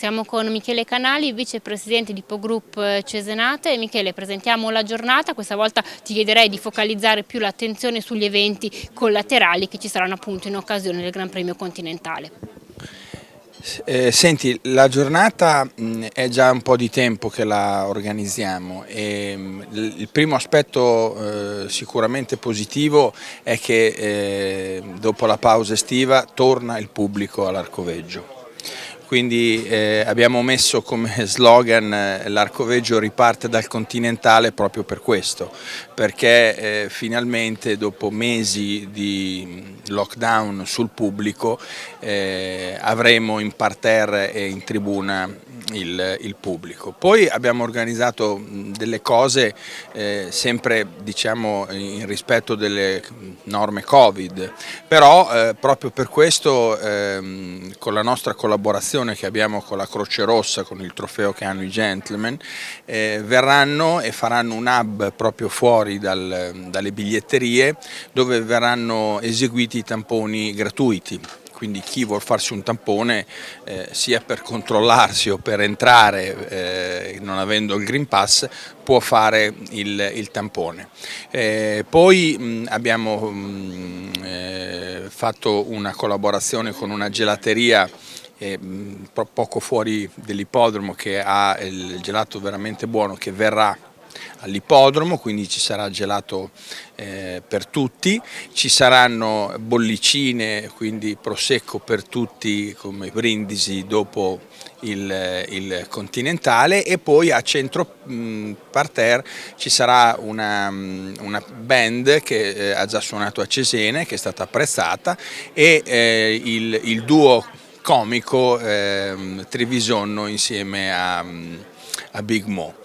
Siamo con Michele Canali, vicepresidente di Pogroup Cesenate. Michele, presentiamo la giornata, questa volta ti chiederei di focalizzare più l'attenzione sugli eventi collaterali che ci saranno appunto in occasione del Gran Premio Continentale. Senti, la giornata è già un po' di tempo che la organizziamo e il primo aspetto sicuramente positivo è che dopo la pausa estiva torna il pubblico all'Arcoveggio. Quindi abbiamo messo come slogan l'Arcoveggio riparte dal Continentale proprio per questo, perché finalmente dopo mesi di lockdown sul pubblico avremo in parterre e in tribuna il pubblico. Poi abbiamo organizzato delle cose sempre diciamo in rispetto delle norme Covid, però proprio per questo con la nostra collaborazione che abbiamo con la Croce Rossa, con il trofeo che hanno i gentleman, verranno e faranno un hub proprio fuori dalle biglietterie dove verranno eseguiti i tamponi gratuiti. Quindi chi vuol farsi un tampone sia per controllarsi o per entrare non avendo il Green Pass può fare il tampone. Poi abbiamo fatto una collaborazione con una gelateria poco fuori dell'ippodromo che ha il gelato veramente buono, che verrà all'ippodromo, quindi ci sarà gelato per tutti, ci saranno bollicine, quindi prosecco per tutti come brindisi dopo il Continentale, e poi a centro parterre ci sarà una band che ha già suonato a Cesena, che è stata apprezzata, e il duo comico Trevisonno insieme a Big Mo.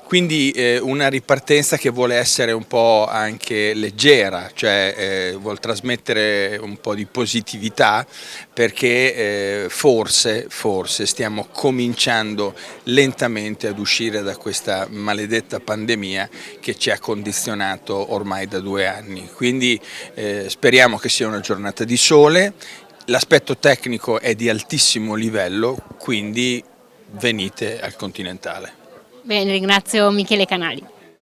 Quindi una ripartenza che vuole essere un po' anche leggera, cioè vuol trasmettere un po' di positività, perché forse stiamo cominciando lentamente ad uscire da questa maledetta pandemia che ci ha condizionato ormai da 2 anni. Quindi speriamo che sia una giornata di sole. L'aspetto tecnico è di altissimo livello, quindi venite al Continentale. Bene, ringrazio Michele Canali.